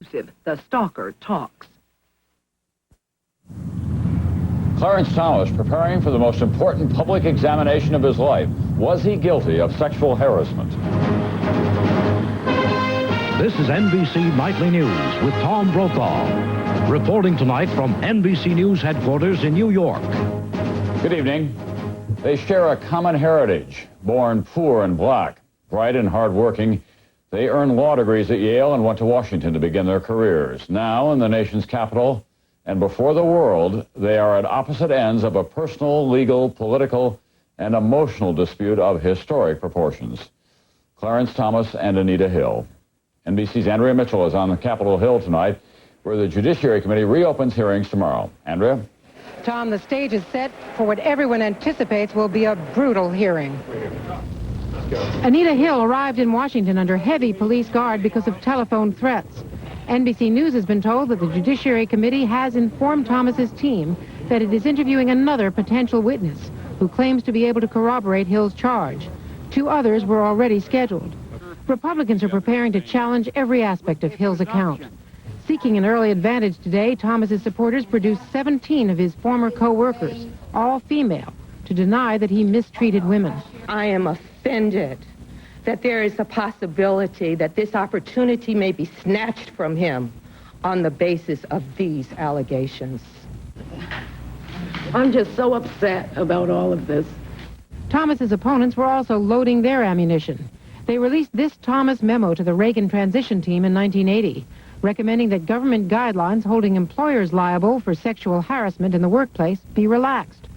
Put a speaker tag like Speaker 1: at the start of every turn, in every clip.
Speaker 1: exclusive. The stalker talks.
Speaker 2: Clarence Thomas preparing for the most important public examination of his life. Was he guilty of sexual harassment?
Speaker 3: This is NBC Nightly News with Tom Brokaw. Reporting tonight from NBC News headquarters in New York.
Speaker 2: Good evening. They share a common heritage. Born poor and black, bright and hardworking, they earned law degrees at Yale and went to Washington to begin their careers. Now, in the nation's capital and before the world, they are at opposite ends of a personal, legal, political, and emotional dispute of historic proportions. Clarence Thomas and Anita Hill. NBC's Andrea Mitchell is on Capitol Hill tonight, where the Judiciary Committee reopens hearings tomorrow. Andrea?
Speaker 4: Tom, the stage is set for what everyone anticipates will be a brutal hearing. Anita Hill arrived in Washington under heavy police guard because of telephone threats. NBC News has been told that the Judiciary Committee has informed Thomas's team that it is interviewing another potential witness who claims to be able to corroborate Hill's charge. 2 others were already scheduled. Republicans are preparing to challenge every aspect of Hill's account. Seeking an early advantage today, Thomas's supporters produced 17 of his former co-workers, all female, to deny that he mistreated women.
Speaker 5: I am offended that there is a possibility that this opportunity may be snatched from him on the basis of these allegations.
Speaker 1: I'm just so upset about all of this.
Speaker 4: Thomas's opponents were also loading their ammunition. They released this Thomas memo to the Reagan transition team in 1980, recommending that government guidelines holding employers liable for sexual harassment in the workplace be relaxed.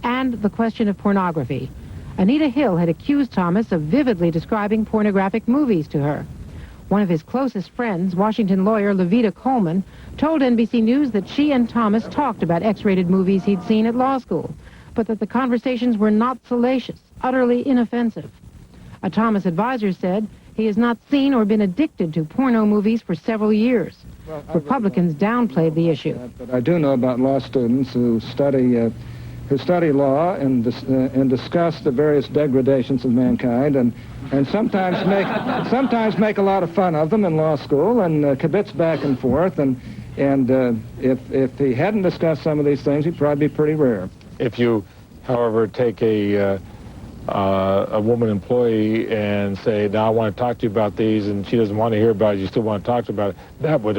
Speaker 4: And the question of pornography. Anita Hill had accused Thomas of vividly describing pornographic movies to her. One of his closest friends, Washington lawyer Levita Coleman, told NBC News that she and Thomas talked about X-rated movies he'd seen at law school, but that the conversations were not salacious, utterly inoffensive. A Thomas advisor said he has not seen or been addicted to porno movies for several years. Republicans downplayed the issue.
Speaker 6: But I do know about law students who study law and discuss the various degradations of mankind, and sometimes make a lot of fun of them in law school and kibitz back and forth. And if he hadn't discussed some of these things, he'd probably be pretty rare.
Speaker 7: If you, however, take a woman employee and say, now I want to talk to you about these, and she doesn't want to hear about it, you still want to talk to her about it, that would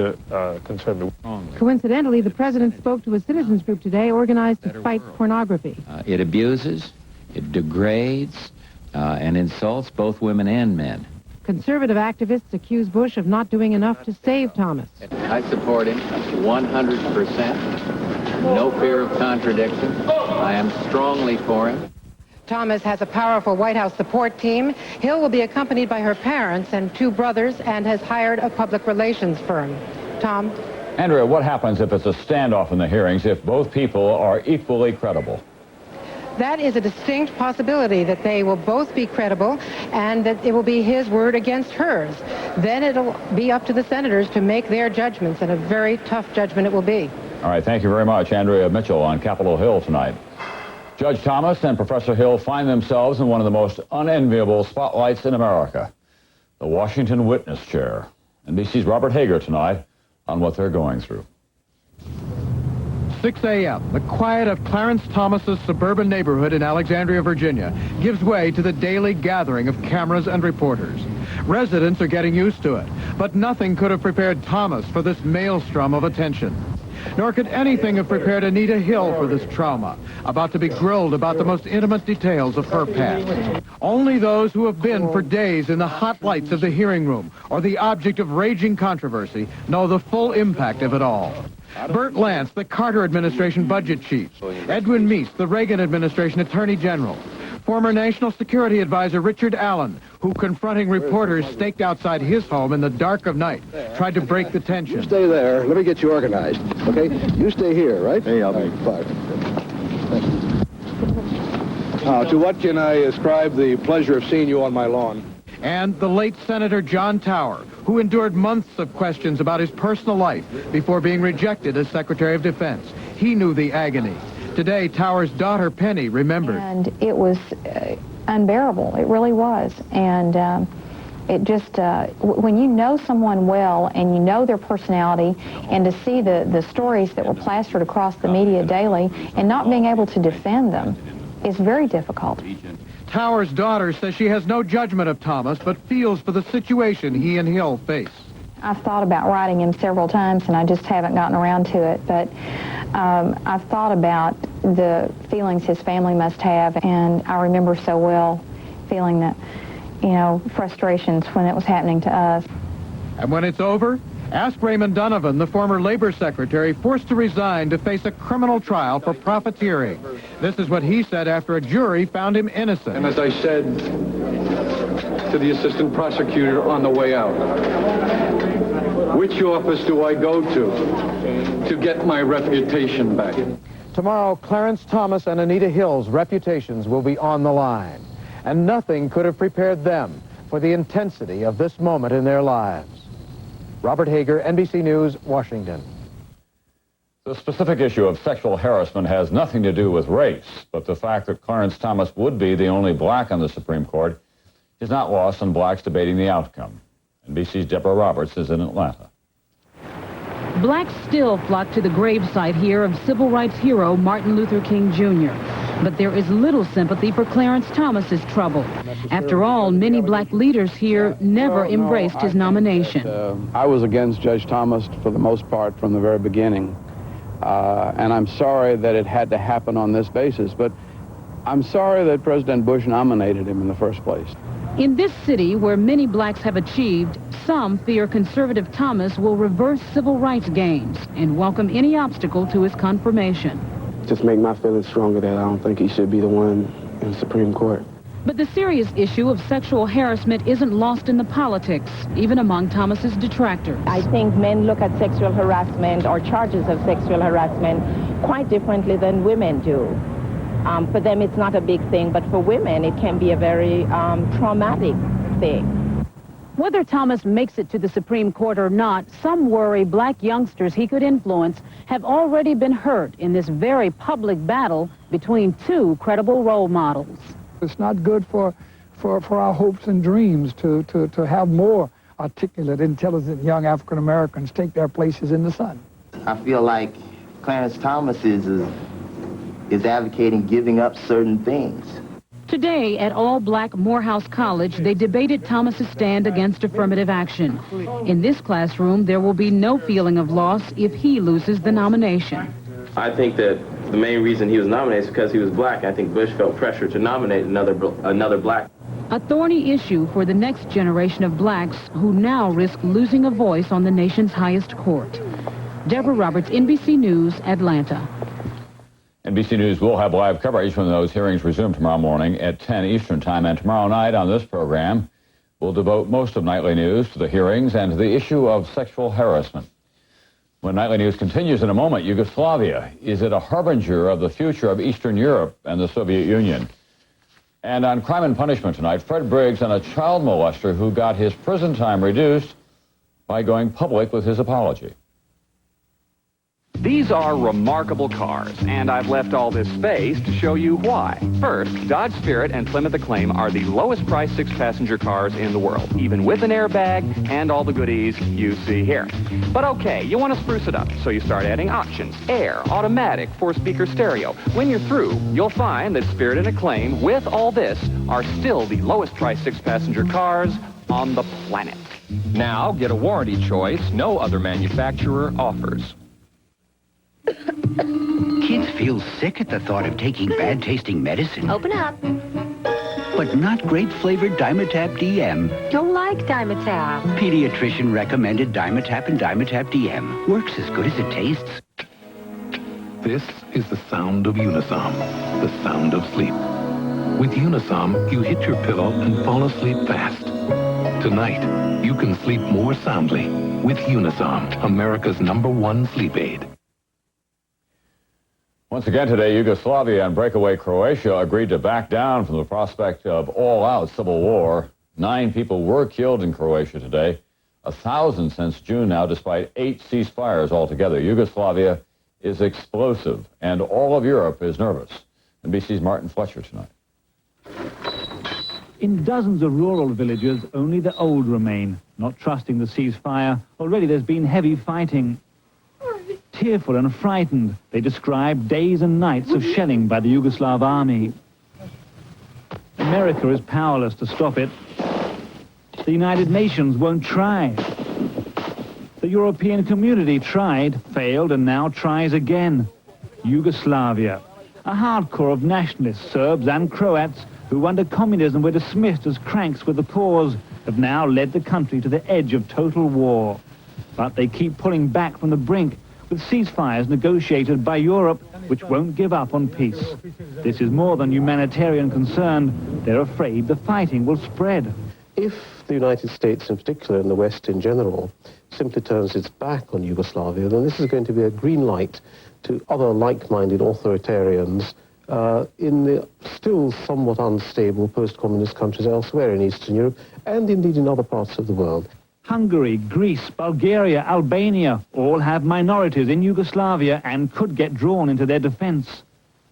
Speaker 7: concern me.
Speaker 4: Coincidentally, the president spoke to a citizens group today organized to fight pornography.
Speaker 8: It abuses, it degrades, and insults both women and men.
Speaker 4: Conservative activists accuse Bush of not doing enough to save Thomas.
Speaker 8: I support him 100%. No fear of contradiction. I am strongly for him.
Speaker 4: Thomas has a powerful White House support team. Hill will be accompanied by her parents and 2 brothers and has hired a public relations firm. Tom?
Speaker 2: Andrea, what happens if it's a standoff in the hearings if both people are equally credible?
Speaker 4: That is a distinct possibility, that they will both be credible and that it will be his word against hers. Then it'll be up to the senators to make their judgments, and a very tough judgment it will be.
Speaker 2: All right, thank you very much, Andrea Mitchell on Capitol Hill tonight. Judge Thomas and Professor Hill find themselves in one of the most unenviable spotlights in America, the Washington witness chair. NBC's Robert Hager tonight on what they're going through.
Speaker 9: 6 a.m., the quiet of Clarence Thomas's suburban neighborhood in Alexandria, Virginia, gives way to the daily gathering of cameras and reporters. Residents are getting used to it, but nothing could have prepared Thomas for this maelstrom of attention. Nor could anything have prepared Anita Hill for this trauma, about to be grilled about the most intimate details of her past. Only those who have been for days in the hot lights of the hearing room or the object of raging controversy know the full impact of it all. Burt Lance, the Carter administration budget chief. Edwin Meese, the Reagan administration attorney general. Former National Security Advisor Richard Allen, who, confronting reporters staked outside his home in the dark of night, tried to break the tension.
Speaker 10: You stay there. Let me get you organized. Okay? You stay here, right?
Speaker 7: Hey, I'll be
Speaker 10: fine. Thank you. To what can I ascribe the pleasure of seeing you on my lawn?
Speaker 9: And the late Senator John Tower, who endured months of questions about his personal life before being rejected as Secretary of Defense. He knew the agony. Today, Tower's daughter, Penny, remembered.
Speaker 11: And it was unbearable. It really was. And It just, when you know someone well and you know their personality, and to see the stories that were plastered across the media daily and not being able to defend them is very difficult.
Speaker 9: Tower's daughter says she has no judgment of Thomas, but feels for the situation he and Hill face.
Speaker 11: I've thought about writing him several times, and I just haven't gotten around to it, but I've thought about the feelings his family must have, and I remember so well feeling that, you know, frustrations when it was happening to us.
Speaker 9: And when it's over, ask Raymond Donovan, the former labor secretary, forced to resign to face a criminal trial for profiteering. This is what he said after a jury found him innocent.
Speaker 10: And as I said to the assistant prosecutor on the way out, which office do I go to get my reputation back?
Speaker 9: Tomorrow, Clarence Thomas and Anita Hill's reputations will be on the line, and nothing could have prepared them for the intensity of this moment in their lives. Robert Hager, NBC News, Washington.
Speaker 2: The specific issue of sexual harassment has nothing to do with race, but the fact that Clarence Thomas would be the only black on the Supreme Court is not lost on blacks debating the outcome. NBC's Deborah Roberts is in Atlanta.
Speaker 12: Blacks still flock to the gravesite here of civil rights hero Martin Luther King Jr. But there is little sympathy for Clarence Thomas's trouble. After all, many black leaders here never embraced his nomination.
Speaker 13: I was against Judge Thomas for the most part from the very beginning. And I'm sorry that it had to happen on this basis, but I'm sorry that President Bush nominated him in the first place.
Speaker 12: In this city, where many blacks have achieved, some fear conservative Thomas will reverse civil rights gains and welcome any obstacle to his confirmation.
Speaker 14: Just make my feelings stronger that I don't think he should be the one in the Supreme Court.
Speaker 12: But the serious issue of sexual harassment isn't lost in the politics, even among Thomas's detractors.
Speaker 5: I think men look at sexual harassment or charges of sexual harassment quite differently than women do. For them, it's not a big thing, but for women, it can be a very traumatic thing.
Speaker 12: Whether Thomas makes it to the Supreme Court or not, some worry black youngsters he could influence have already been hurt in this very public battle between two credible role models.
Speaker 6: It's not good for our hopes and dreams to have more articulate, intelligent young African Americans take their places in the sun.
Speaker 15: I feel like Clarence Thomas is advocating giving up certain things.
Speaker 12: Today, at all-black Morehouse College, they debated Thomas's stand against affirmative action. In this classroom, there will be no feeling of loss if he loses the nomination.
Speaker 16: I think that the main reason he was nominated is because he was black. I think Bush felt pressure to nominate another black.
Speaker 12: A thorny issue for the next generation of blacks who now risk losing a voice on the nation's highest court. Deborah Roberts, NBC News, Atlanta.
Speaker 2: NBC News will have live coverage when those hearings resume tomorrow morning at 10 Eastern Time. And tomorrow night on this program, we'll devote most of Nightly News to the hearings and to the issue of sexual harassment. When Nightly News continues in a moment, Yugoslavia, is it a harbinger of the future of Eastern Europe and the Soviet Union? And on Crime and Punishment tonight, Fred Briggs on a child molester who got his prison time reduced by going public with his apology.
Speaker 17: These are remarkable cars, and I've left all this space to show you why. First, Dodge Spirit and Plymouth Acclaim are the lowest priced 6-passenger cars in the world, even with an airbag and all the goodies you see here. But okay, you want to spruce it up, so you start adding options. Air, automatic, 4-speaker stereo. When you're through, you'll find that Spirit and Acclaim, with all this, are still the lowest priced 6-passenger cars on the planet.
Speaker 18: Now, get a warranty choice no other manufacturer offers.
Speaker 19: Kids feel sick at the thought of taking bad-tasting medicine.
Speaker 20: Open up.
Speaker 19: But not grape-flavored Dimetapp DM.
Speaker 20: Don't like Dimetapp.
Speaker 19: Pediatrician recommended Dimetapp and Dimetapp DM. Works as good as it tastes.
Speaker 21: This is the sound of Unisom, the sound of sleep. With Unisom, you hit your pillow and fall asleep fast. Tonight, you can sleep more soundly with Unisom, America's #1 sleep aid.
Speaker 2: Once again today, Yugoslavia and breakaway Croatia agreed to back down from the prospect of all-out civil war. 9 people were killed in Croatia today, 1,000 since June now, despite 8 ceasefires altogether. Yugoslavia is explosive, and all of Europe is nervous. NBC's Martin Fletcher tonight.
Speaker 3: In dozens of rural villages, only the old remain, not trusting the ceasefire. Already there's been heavy fighting. Tearful and frightened, they describe days and nights of shelling by the Yugoslav army. America is powerless to stop it. The United Nations won't try. The European community tried, failed, and now tries again. Yugoslavia, a hardcore of nationalists, Serbs and Croats, who under communism were dismissed as cranks with the paws, have now led the country to the edge of total war. But they keep pulling back from the brink, with ceasefires negotiated by Europe, which won't give up on peace. This is more than humanitarian concern. They're afraid the fighting will spread.
Speaker 22: If the United States in particular, and the West in general, simply turns its back on Yugoslavia, then this is going to be a green light to other like-minded authoritarians in the still somewhat unstable post-communist countries elsewhere in Eastern Europe, and indeed in other parts of the world.
Speaker 3: Hungary, Greece, Bulgaria, Albania all have minorities in Yugoslavia and could get drawn into their defense.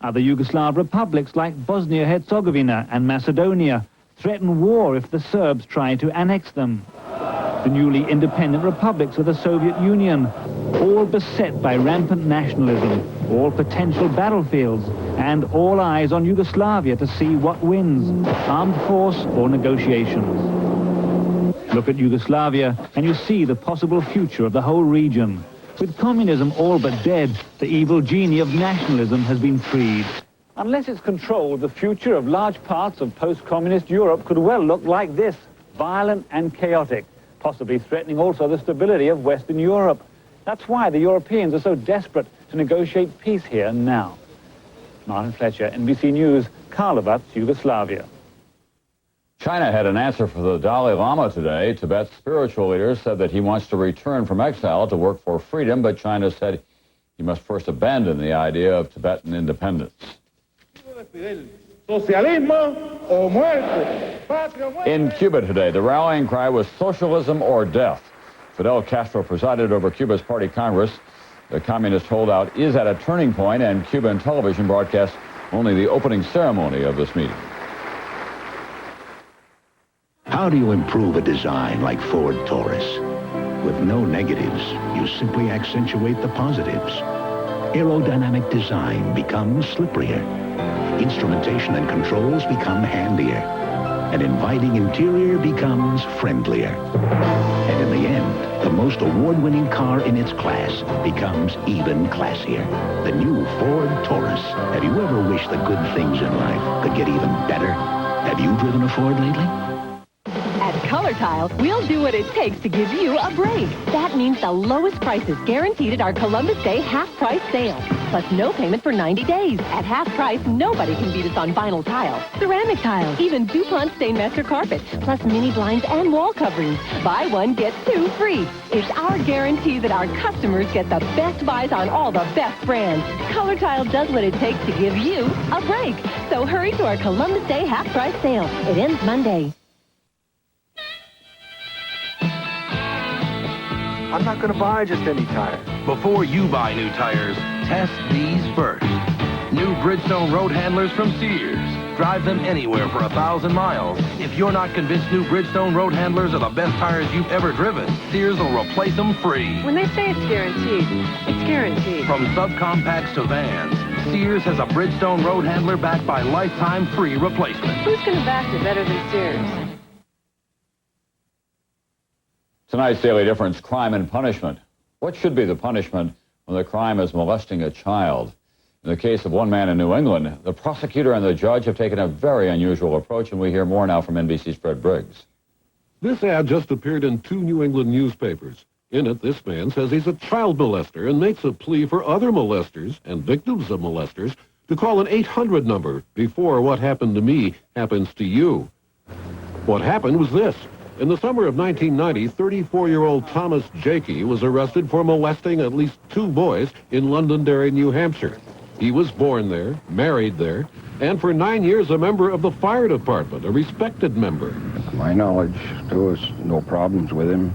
Speaker 3: Other Yugoslav republics like Bosnia-Herzegovina and Macedonia threaten war if the Serbs try to annex them. The newly independent republics of the Soviet Union, all beset by rampant nationalism, all potential battlefields, and all eyes on Yugoslavia to see what wins, armed force or negotiations. Look at Yugoslavia and you see the possible future of the whole region. With communism all but dead, the evil genie of nationalism has been freed. Unless it's controlled, the future of large parts of post-communist Europe could well look like this, violent and chaotic, possibly threatening also the stability of Western Europe. That's why the Europeans are so desperate to negotiate peace here and now. Martin Fletcher, NBC News, Karlovac, Yugoslavia.
Speaker 2: China had an answer for the Dalai Lama today. Tibet's spiritual leader said that he wants to return from exile to work for freedom, but China said he must first abandon the idea of Tibetan independence. In Cuba today, the rallying cry was socialism or death. Fidel Castro presided over Cuba's party Congress. The communist holdout is at a turning point, and Cuban television broadcast only the opening ceremony of this meeting.
Speaker 19: How do you improve a design like Ford Taurus? With no negatives, you simply accentuate the positives. Aerodynamic design becomes slipperier. Instrumentation and controls become handier. An inviting interior becomes friendlier. And in the end, the most award-winning car in its class becomes even classier. The new Ford Taurus. Have you ever wished the good things in life could get even better? Have you driven a Ford lately?
Speaker 23: At Color Tile, we'll do what it takes to give you a break. That means the lowest prices guaranteed at our Columbus Day half-price sale. Plus no payment for 90 days. At half price, nobody can beat us on vinyl tile, ceramic tile, even DuPont Stainmaster carpet, plus mini blinds and wall coverings. Buy one, get two free. It's our guarantee that our customers get the best buys on all the best brands. Color Tile does what it takes to give you a break. So hurry to our Columbus Day half-price sale. It ends Monday.
Speaker 24: I'm not going to buy just any tire.
Speaker 25: Before you buy new tires, test these first. New Bridgestone road handlers from Sears. Drive them anywhere for 1,000 miles. If you're not convinced new Bridgestone road handlers are the best tires you've ever driven, Sears will replace them free.
Speaker 26: When they say it's guaranteed, it's guaranteed.
Speaker 25: From subcompacts to vans, Sears has a Bridgestone road handler backed by lifetime free replacement.
Speaker 26: Who's going to back it better than Sears?
Speaker 2: Tonight's Daily Difference, crime and punishment. What should be the punishment when the crime is molesting a child? In the case of one man in New England, the prosecutor and the judge have taken a very unusual approach, and we hear more now from NBC's Fred Briggs.
Speaker 27: This ad just appeared in 2 New England newspapers. In it, this man says he's a child molester and makes a plea for other molesters and victims of molesters to call an 800 number before what happened to me happens to you. What happened was this. In the summer of 1990, 34-year-old Thomas Jakey was arrested for molesting at least 2 boys in Londonderry, New Hampshire. He was born there, married there, and for 9 years a member of the fire department, a respected member.
Speaker 28: To my knowledge, there was no problems with him.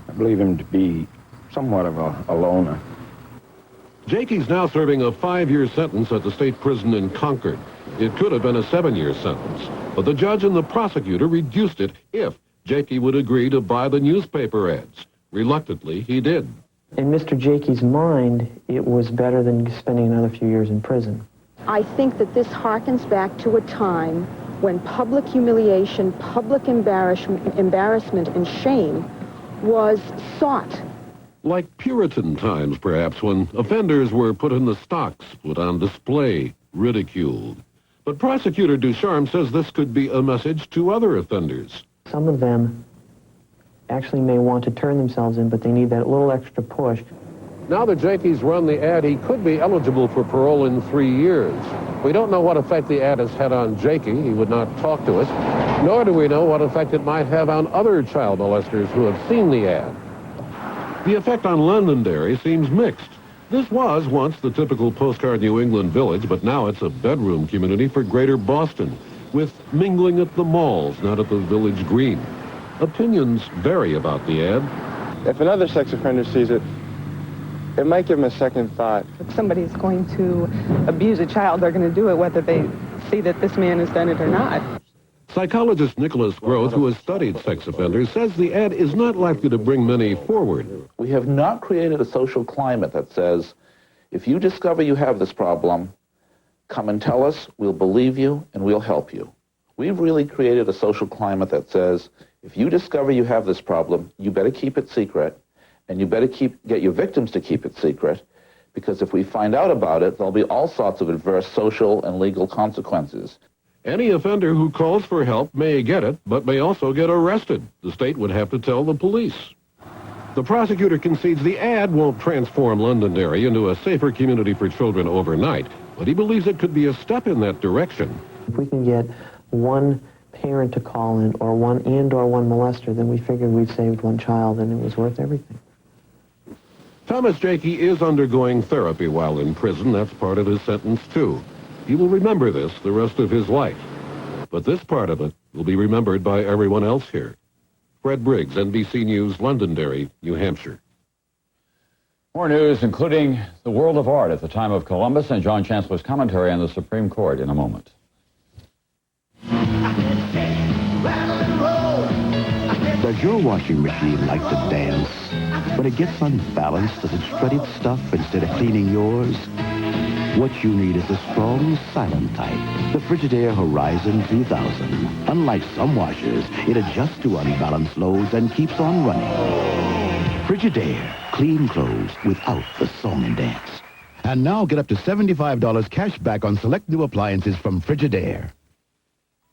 Speaker 28: I believe him to be somewhat of a loner.
Speaker 27: Jakey's now serving a 5-year sentence at the state prison in Concord. It could have been a 7-year sentence, but the judge and the prosecutor reduced it if Jakey would agree to buy the newspaper ads. Reluctantly, he did.
Speaker 1: In Mr. Jakey's mind, it was better than spending another few years in prison.
Speaker 4: I think that this harkens back to a time when public humiliation, public embarrassment and shame was sought.
Speaker 27: Like Puritan times, perhaps, when offenders were put in the stocks, put on display, ridiculed. But Prosecutor Ducharme says this could be a message to other offenders.
Speaker 1: Some of them actually may want to turn themselves in, but they need that little extra push.
Speaker 27: Now that Jakey's run the ad, he could be eligible for parole in 3 years. We don't know what effect the ad has had on Jakey. He would not talk to us. Nor do we know what effect it might have on other child molesters who have seen the ad. The effect on Londonderry seems mixed. This was once the typical postcard New England village, but now it's a bedroom community for greater Boston, with mingling at the malls, not at the village green. Opinions vary about the ad.
Speaker 7: If another sex offender sees it, it might give them a second thought.
Speaker 8: If somebody's going to abuse a child, they're going to do it whether they see that this man has done it or not.
Speaker 27: Psychologist Nicholas Groth, who has studied sex offenders, says the ad is not likely to bring many forward.
Speaker 9: We have not created a social climate that says, if you discover you have this problem, come and tell us, we'll believe you, and we'll help you. We've really created a social climate that says, if you discover you have this problem, you better keep it secret, and you better get your victims to keep it secret, because if we find out about it, there'll be all sorts of adverse social and legal consequences.
Speaker 27: Any offender who calls for help may get it, but may also get arrested. The state would have to tell the police. The prosecutor concedes the ad won't transform Londonderry into a safer community for children overnight, but he believes it could be a step in that direction.
Speaker 1: If we can get one parent to call in, or one molester, then we figured we'd saved one child, and it was worth everything.
Speaker 27: Thomas Jakey is undergoing therapy while in prison. That's part of his sentence, too. He will remember this the rest of his life. But this part of it will be remembered by everyone else here. Fred Briggs, NBC News, Londonderry, New Hampshire.
Speaker 2: More news, including the world of art at the time of Columbus and John Chancellor's commentary on the Supreme Court in a moment.
Speaker 19: Does your washing machine like to dance? When it gets unbalanced, does it shred its stuff instead of cleaning yours? What you need is a strong, silent type, the Frigidaire Horizon 3000. Unlike some washers, it adjusts to unbalanced loads and keeps on running. Frigidaire, clean clothes without the song and dance.
Speaker 10: And now get up to $75 cash back on select new appliances from Frigidaire.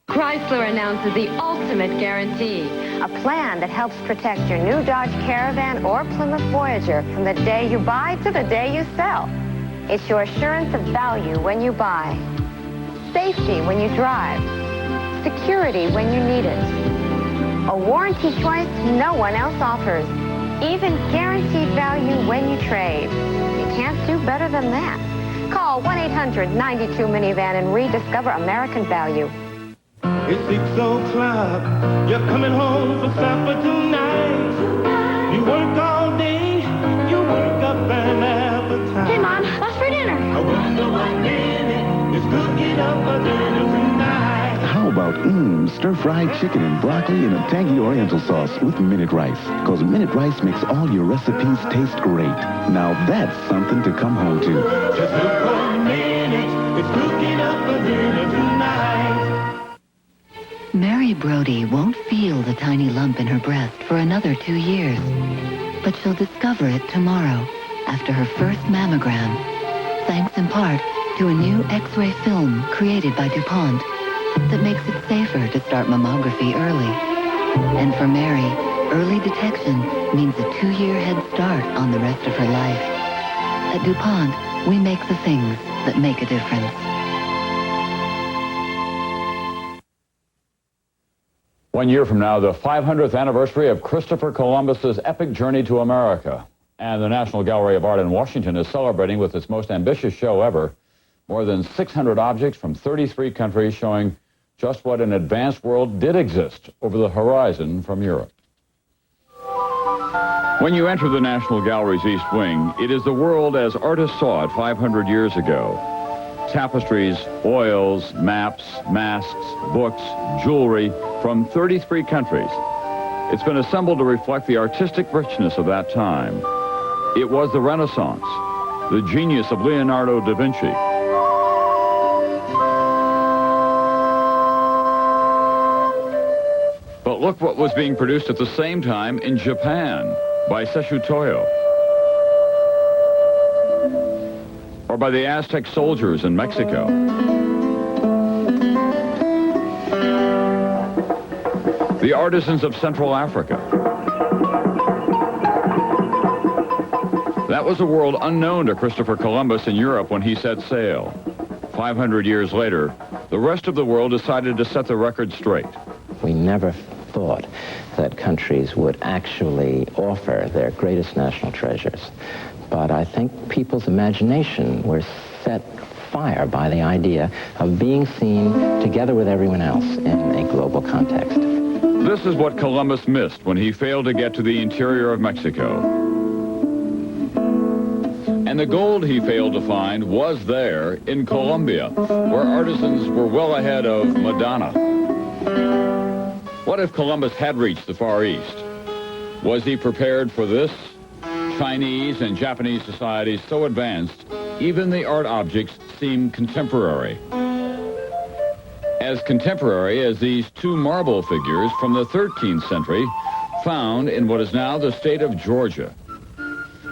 Speaker 20: Chrysler announces the ultimate guarantee.
Speaker 11: A plan that helps protect your new Dodge Caravan or Plymouth Voyager from the day you buy to the day you sell. It's your assurance of value when you buy, safety when you drive, security when you need it. A warranty choice no one else offers. Even guaranteed value when you trade. You can't do better than that. Call 1-800-92-MINIVAN and rediscover American value.
Speaker 13: It's 6 o'clock. You're coming home for supper tonight. You work all day. You work up an appetite.
Speaker 20: Hey, Mom, what's for dinner?
Speaker 13: I wonder what minute is cooking up a dinner tonight.
Speaker 10: How about stir-fried chicken and broccoli in a tangy oriental sauce with Minute Rice? Because Minute Rice makes all your recipes taste great. Now that's something to come home to.
Speaker 13: Just look for a minute. It's cooking up a dinner tonight.
Speaker 29: Mary Brody won't feel the tiny lump in her breast for another 2 years. But she'll discover it tomorrow after her first mammogram, thanks in part to a new X-ray film created by DuPont that makes it safer to start mammography early. And for Mary, early detection means a 2-year head start on the rest of her life. At DuPont, we make the things that make a difference.
Speaker 2: One year from now, the 500th anniversary of Christopher Columbus's epic journey to America. And the National Gallery of Art in Washington is celebrating with its most ambitious show ever. More than 600 objects from 33 countries showing just what an advanced world did exist over the horizon from Europe. When you enter the National Gallery's East Wing, it is the world as artists saw it 500 years ago. Tapestries, oils, maps, masks, books, jewelry from 33 countries. It's been assembled to reflect the artistic richness of that time. It was the Renaissance, the genius of Leonardo da Vinci. But look what was being produced at the same time in Japan by Sesshu Toyo. Or by the Aztec soldiers in Mexico. The artisans of Central Africa. That was a world unknown to Christopher Columbus in Europe when he set sail. 500 years later, the rest of the world decided to set the record straight.
Speaker 5: We never thought that countries would actually offer their greatest national treasures. But I think people's imagination were set fire by the idea of being seen together with everyone else in a global context.
Speaker 2: This is what Columbus missed when he failed to get to the interior of Mexico. And the gold he failed to find was there in Colombia, where artisans were well ahead of Madonna. What if Columbus had reached the Far East? Was he prepared for this? Chinese and Japanese societies so advanced, even the art objects seem contemporary. As contemporary as these two marble figures from the 13th century found in what is now the state of Georgia.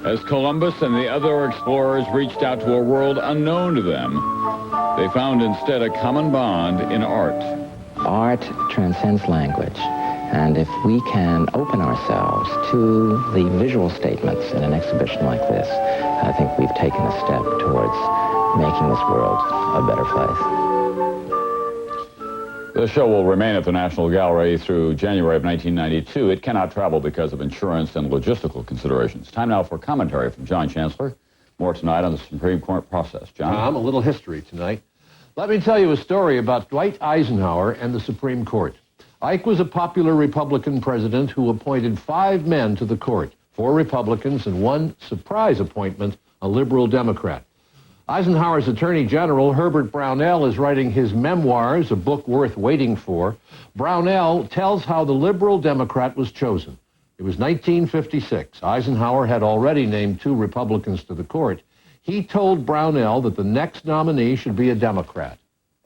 Speaker 2: As Columbus and the other explorers reached out to a world unknown to them, they found instead a common bond in art.
Speaker 5: Art transcends language, and if we can open ourselves to the visual statements in an exhibition like this, I think we've taken a step towards making this world a better place.
Speaker 2: The show will remain at the National Gallery through January of 1992. It cannot travel because of insurance and logistical considerations. Time now for commentary from John Chancellor. More tonight on the Supreme Court process. John?
Speaker 6: Tom, a little history tonight. Let me tell you a story about Dwight Eisenhower and the Supreme Court. Ike was a popular Republican president who appointed 5 men to the court, 4 Republicans and 1 surprise appointment, a liberal Democrat. Eisenhower's Attorney General, Herbert Brownell, is writing his memoirs, a book worth waiting for. Brownell tells how the liberal Democrat was chosen. It was 1956. Eisenhower had already named 2 Republicans to the court. He told Brownell that the next nominee should be a Democrat.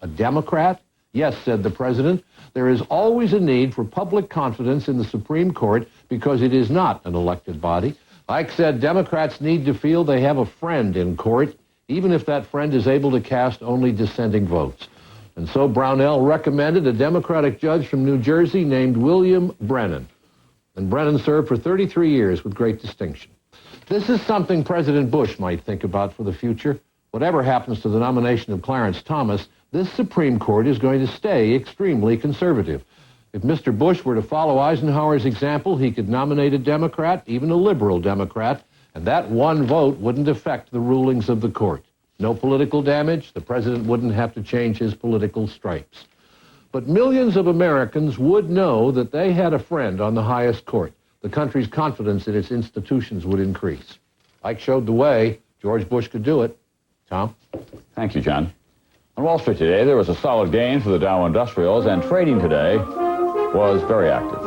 Speaker 6: A Democrat? Yes, said the president. There is always a need for public confidence in the Supreme Court because it is not an elected body. Ike said Democrats need to feel they have a friend in court, even if that friend is able to cast only dissenting votes. And so Brownell recommended a Democratic judge from New Jersey named William Brennan. And Brennan served for 33 years with great distinction. This is something President Bush might think about for the future. Whatever happens to the nomination of Clarence Thomas, this Supreme Court is going to stay extremely conservative. If Mr. Bush were to follow Eisenhower's example, he could nominate a Democrat, even a liberal Democrat, and that one vote wouldn't affect the rulings of the court. No political damage. The president wouldn't have to change his political stripes. But millions of Americans would know that they had a friend on the highest court. The country's confidence in its institutions would increase. Ike showed the way. George Bush could do it. Tom?
Speaker 2: Thank you, John. On Wall Street today, there was a solid gain for the Dow Industrials, and trading today was very active.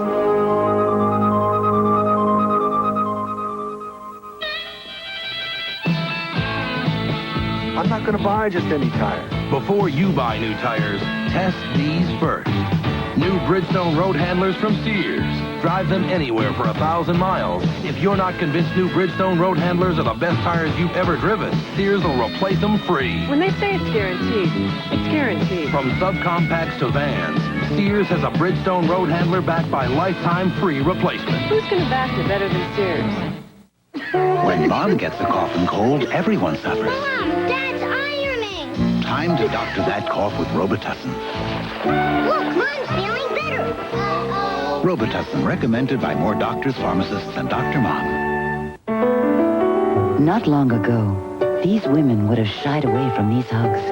Speaker 24: I'm not going to buy just any tire.
Speaker 25: Before you buy new tires, test these first. New Bridgestone road handlers from Sears. Drive them anywhere for 1,000 miles. If you're not convinced new Bridgestone road handlers are the best tires you've ever driven, Sears will replace them free.
Speaker 26: When they say it's guaranteed, it's guaranteed.
Speaker 25: From subcompacts to vans, Sears has a Bridgestone road handler backed by lifetime free replacement.
Speaker 26: Who's going to back it better than Sears?
Speaker 19: When Mom gets a cough and cold, everyone suffers.
Speaker 20: Mom, Dad's ironing.
Speaker 19: Time to doctor that cough with Robitussin.
Speaker 20: Look, Mom's feeling better.
Speaker 19: Robitussin, recommended by more doctors, pharmacists, and Dr. Mom.
Speaker 29: Not long ago, these women would have shied away from these hugs.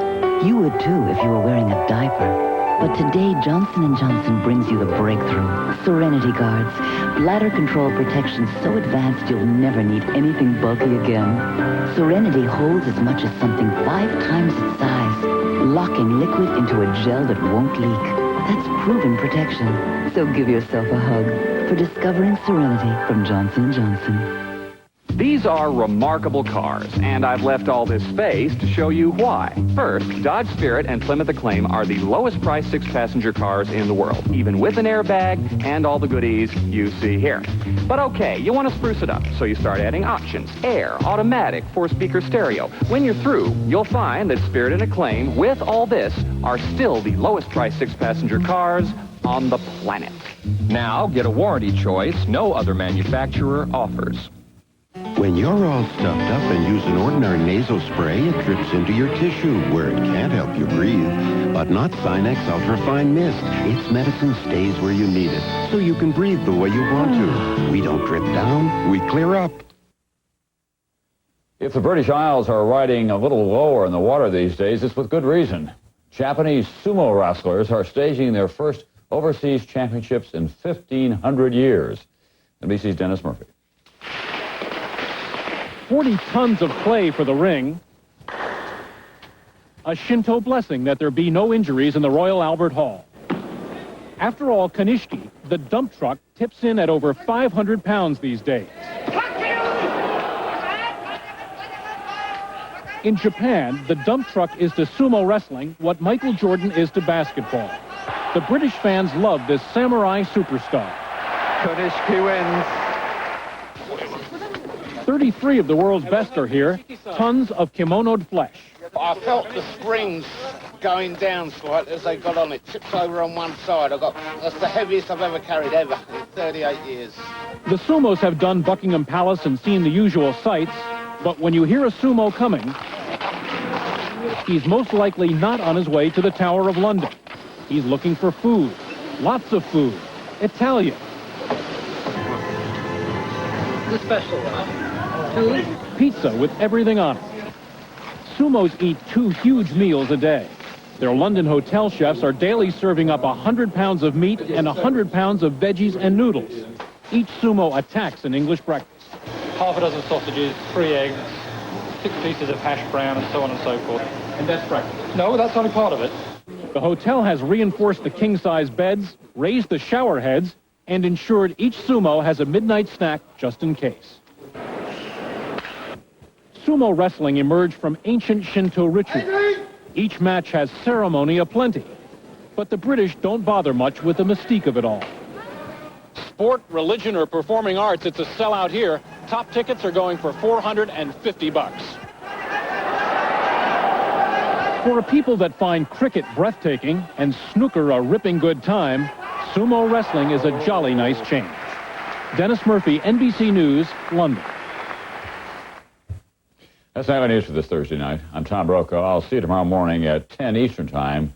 Speaker 29: You would too if you were wearing a diaper. But today, Johnson & Johnson brings you the breakthrough. Serenity Guards. Bladder control protection so advanced you'll never need anything bulky again. Serenity holds as much as something 5 times its size, locking liquid into a gel that won't leak. That's proven protection. So give yourself a hug for discovering Serenity from Johnson & Johnson.
Speaker 3: These are remarkable cars, and I've left all this space to show you why. First, Dodge Spirit and Plymouth Acclaim are the lowest priced 6-passenger cars in the world, even with an airbag and all the goodies you see here. But okay, you want to spruce it up, so you start adding options. Air, automatic, 4-speaker stereo. When you're through, you'll find that Spirit and Acclaim, with all this, are still the lowest priced 6-passenger cars on the planet.
Speaker 12: Now, get a warranty choice no other manufacturer offers.
Speaker 14: When you're all stuffed up and use an ordinary nasal spray, it drips into your tissue where it can't help you breathe. But not Sinex Ultrafine Mist. Its medicine stays where you need it, so you can breathe the way you want to. We don't drip down, we clear up.
Speaker 2: If the British Isles are riding a little lower in the water these days, it's with good reason. Japanese sumo wrestlers are staging their first overseas championships in 1,500 years. NBC's Dennis Murphy.
Speaker 15: 40 tons of clay for the ring. A Shinto blessing that there be no injuries in the Royal Albert Hall. After all, Kanishiki, the dump truck, tips in at over 500 pounds these days. In Japan, the dump truck is to sumo wrestling what Michael Jordan is to basketball. The British fans love this samurai superstar.
Speaker 3: Kanishiki wins.
Speaker 15: 33 of the world's best are here, tons of kimonoed flesh.
Speaker 16: I felt the springs going down slightly as they got on it. Tipped over on one side. That's the heaviest I've ever carried, ever, in 38 years.
Speaker 15: The sumos have done Buckingham Palace and seen the usual sights, but when you hear a sumo coming, he's most likely not on his way to the Tower of London. He's looking for food, lots of food, Italian.
Speaker 16: The special one.
Speaker 15: Pizza with everything on it. Sumos eat 2 huge meals a day. Their London hotel chefs are daily serving up 100 pounds of meat and 100 pounds of veggies and noodles. Each sumo attacks an English breakfast.
Speaker 17: Half a dozen sausages, 3 eggs, 6 pieces of hash brown, and so on and so forth.
Speaker 15: And that's breakfast?
Speaker 17: No, that's only part of it.
Speaker 15: The hotel has reinforced the king-size beds, raised the shower heads, and ensured each sumo has a midnight snack just in case. Sumo wrestling emerged from ancient Shinto rituals. Each match has ceremony aplenty, but the British don't bother much with the mystique of it all. Sport, religion, or performing arts, it's a sellout here. Top tickets are going for $450. For a people that find cricket breathtaking and snooker a ripping good time, sumo wrestling is a jolly nice change. Dennis Murphy, NBC News, London.
Speaker 2: That's Nightly News for this Thursday night. I'm Tom Brokaw. I'll see you tomorrow morning at 10 Eastern Time